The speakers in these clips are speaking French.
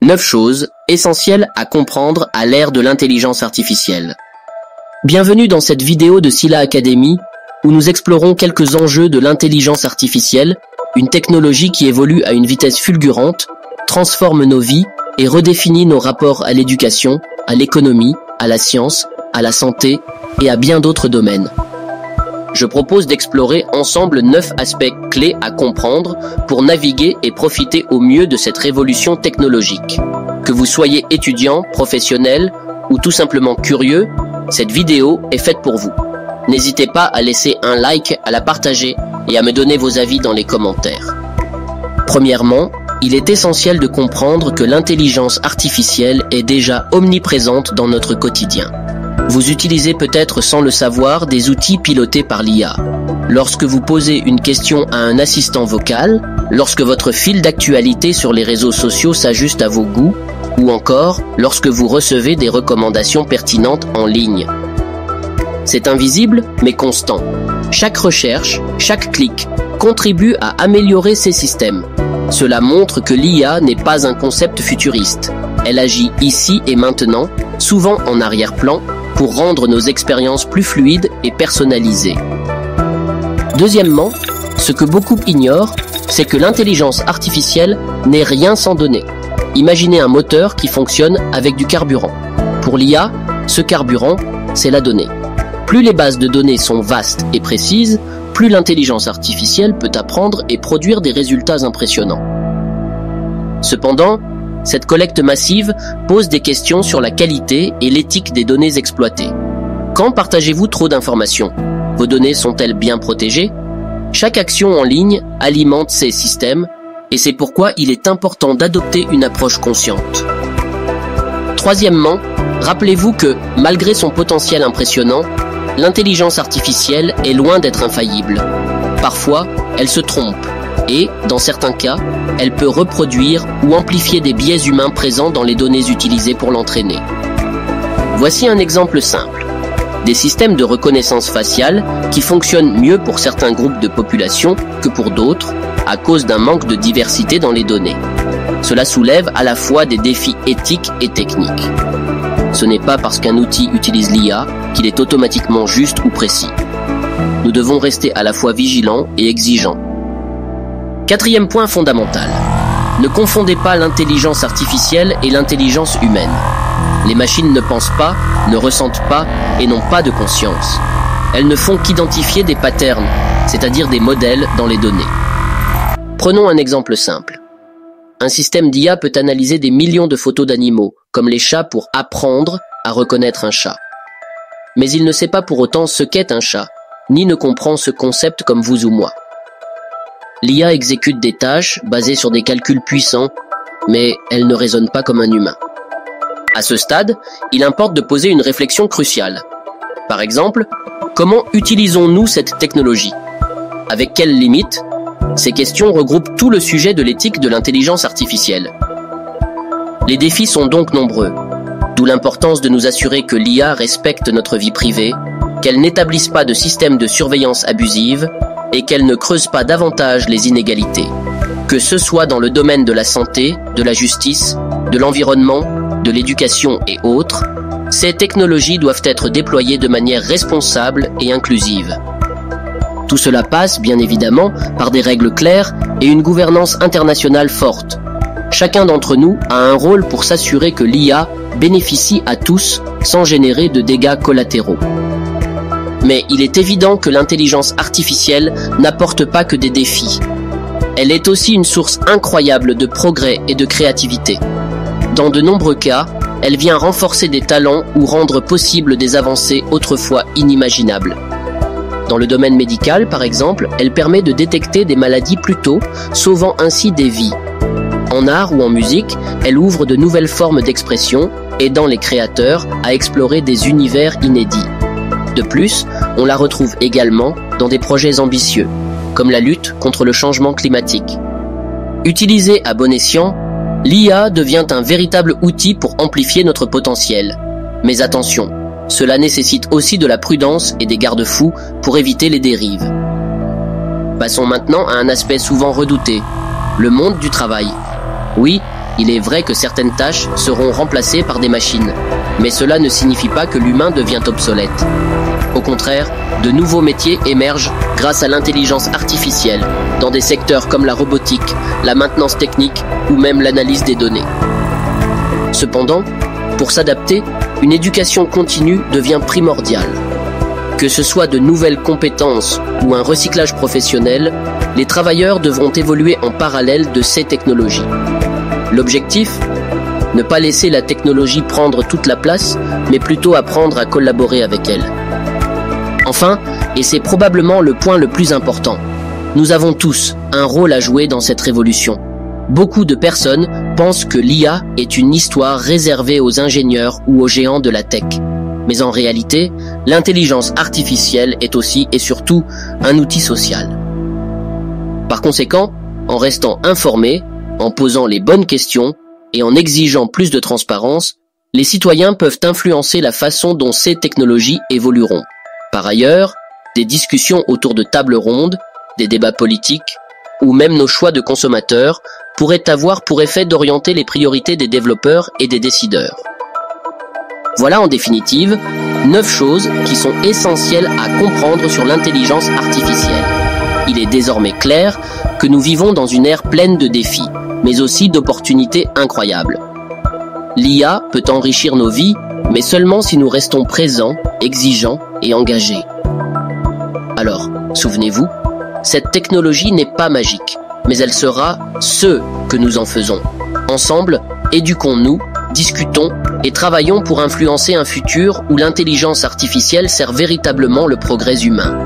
9 choses essentielles à comprendre à l'ère de l'intelligence artificielle. Bienvenue dans cette vidéo de Scylla Academy où nous explorons quelques enjeux de l'intelligence artificielle, une technologie qui évolue à une vitesse fulgurante, transforme nos vies et redéfinit nos rapports à l'éducation, à l'économie, à la science, à la santé et à bien d'autres domaines. Je propose d'explorer ensemble 9 aspects clés à comprendre pour naviguer et profiter au mieux de cette révolution technologique. Que vous soyez étudiant, professionnel ou tout simplement curieux, cette vidéo est faite pour vous. N'hésitez pas à laisser un like, à la partager et à me donner vos avis dans les commentaires. Premièrement, il est essentiel de comprendre que l'intelligence artificielle est déjà omniprésente dans notre quotidien. Vous utilisez peut-être sans le savoir des outils pilotés par l'IA. Lorsque vous posez une question à un assistant vocal, lorsque votre fil d'actualité sur les réseaux sociaux s'ajuste à vos goûts, ou encore lorsque vous recevez des recommandations pertinentes en ligne. C'est invisible mais constant. Chaque recherche, chaque clic contribue à améliorer ces systèmes. Cela montre que l'IA n'est pas un concept futuriste. Elle agit ici et maintenant, souvent en arrière-plan, pour rendre nos expériences plus fluides et personnalisées. Deuxièmement, ce que beaucoup ignorent, c'est que l'intelligence artificielle n'est rien sans données. Imaginez un moteur qui fonctionne avec du carburant. Pour l'IA, ce carburant, c'est la donnée. Plus les bases de données sont vastes et précises, plus l'intelligence artificielle peut apprendre et produire des résultats impressionnants. Cependant, cette collecte massive pose des questions sur la qualité et l'éthique des données exploitées. Quand partagez-vous trop d'informations? Vos données sont-elles bien protégées? Chaque action en ligne alimente ces systèmes et c'est pourquoi il est important d'adopter une approche consciente. Troisièmement, rappelez-vous que, malgré son potentiel impressionnant, l'intelligence artificielle est loin d'être infaillible. Parfois, elle se trompe et, dans certains cas, elle peut reproduire ou amplifier des biais humains présents dans les données utilisées pour l'entraîner. Voici un exemple simple. Des systèmes de reconnaissance faciale qui fonctionnent mieux pour certains groupes de population que pour d'autres à cause d'un manque de diversité dans les données. Cela soulève à la fois des défis éthiques et techniques. Ce n'est pas parce qu'un outil utilise l'IA qu'il est automatiquement juste ou précis. Nous devons rester à la fois vigilants et exigeants. Quatrième point fondamental. Ne confondez pas l'intelligence artificielle et l'intelligence humaine. Les machines ne pensent pas, ne ressentent pas et n'ont pas de conscience. Elles ne font qu'identifier des patterns, c'est-à-dire des modèles dans les données. Prenons un exemple simple. Un système d'IA peut analyser des millions de photos d'animaux, comme les chats, pour apprendre à reconnaître un chat. Mais il ne sait pas pour autant ce qu'est un chat, ni ne comprend ce concept comme vous ou moi. L'IA exécute des tâches basées sur des calculs puissants, mais elle ne raisonne pas comme un humain. À ce stade, il importe de poser une réflexion cruciale. Par exemple, comment utilisons-nous cette technologie? Avec quelles limites? Ces questions regroupent tout le sujet de l'éthique de l'intelligence artificielle. Les défis sont donc nombreux, d'où l'importance de nous assurer que l'IA respecte notre vie privée, qu'elle n'établisse pas de système de surveillance abusive et qu'elle ne creuse pas davantage les inégalités. Que ce soit dans le domaine de la santé, de la justice, de l'environnement, de l'éducation et autres, ces technologies doivent être déployées de manière responsable et inclusive. Tout cela passe, bien évidemment, par des règles claires et une gouvernance internationale forte. Chacun d'entre nous a un rôle pour s'assurer que l'IA bénéficie à tous sans générer de dégâts collatéraux. Mais il est évident que l'intelligence artificielle n'apporte pas que des défis. Elle est aussi une source incroyable de progrès et de créativité. Dans de nombreux cas, elle vient renforcer des talents ou rendre possible des avancées autrefois inimaginables. Dans le domaine médical, par exemple, elle permet de détecter des maladies plus tôt, sauvant ainsi des vies. En art ou en musique, elle ouvre de nouvelles formes d'expression, aidant les créateurs à explorer des univers inédits. De plus, on la retrouve également dans des projets ambitieux, comme la lutte contre le changement climatique. Utilisée à bon escient, l'IA devient un véritable outil pour amplifier notre potentiel. Mais attention, cela nécessite aussi de la prudence et des garde-fous pour éviter les dérives. Passons maintenant à un aspect souvent redouté, le monde du travail. Oui, Il est vrai que certaines tâches seront remplacées par des machines, mais cela ne signifie pas que l'humain devient obsolète. Au contraire, de nouveaux métiers émergent grâce à l'intelligence artificielle, dans des secteurs comme la robotique, la maintenance technique ou même l'analyse des données. Cependant, pour s'adapter, une éducation continue devient primordiale. Que ce soit de nouvelles compétences ou un recyclage professionnel, les travailleurs devront évoluer en parallèle de ces technologies. L'objectif ? Ne pas laisser la technologie prendre toute la place, mais plutôt apprendre à collaborer avec elle. Enfin, et c'est probablement le point le plus important, nous avons tous un rôle à jouer dans cette révolution. Beaucoup de personnes pensent que l'IA est une histoire réservée aux ingénieurs ou aux géants de la tech. Mais en réalité, l'intelligence artificielle est aussi et surtout un outil social. Par conséquent, en restant informés, en posant les bonnes questions et en exigeant plus de transparence, les citoyens peuvent influencer la façon dont ces technologies évolueront. Par ailleurs, des discussions autour de tables rondes, des débats politiques ou même nos choix de consommateurs pourraient avoir pour effet d'orienter les priorités des développeurs et des décideurs. Voilà en définitive 9 choses qui sont essentielles à comprendre sur l'intelligence artificielle. Il est désormais clair que nous vivons dans une ère pleine de défis, mais aussi d'opportunités incroyables. L'IA peut enrichir nos vies, mais seulement si nous restons présents, exigeants et engagés. Alors, souvenez-vous, cette technologie n'est pas magique, mais elle sera ce que nous en faisons. Ensemble, éduquons-nous, discutons et travaillons pour influencer un futur où l'intelligence artificielle sert véritablement le progrès humain.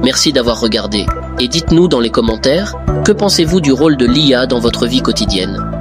Merci d'avoir regardé et dites-nous dans les commentaires, que pensez-vous du rôle de l'IA dans votre vie quotidienne ?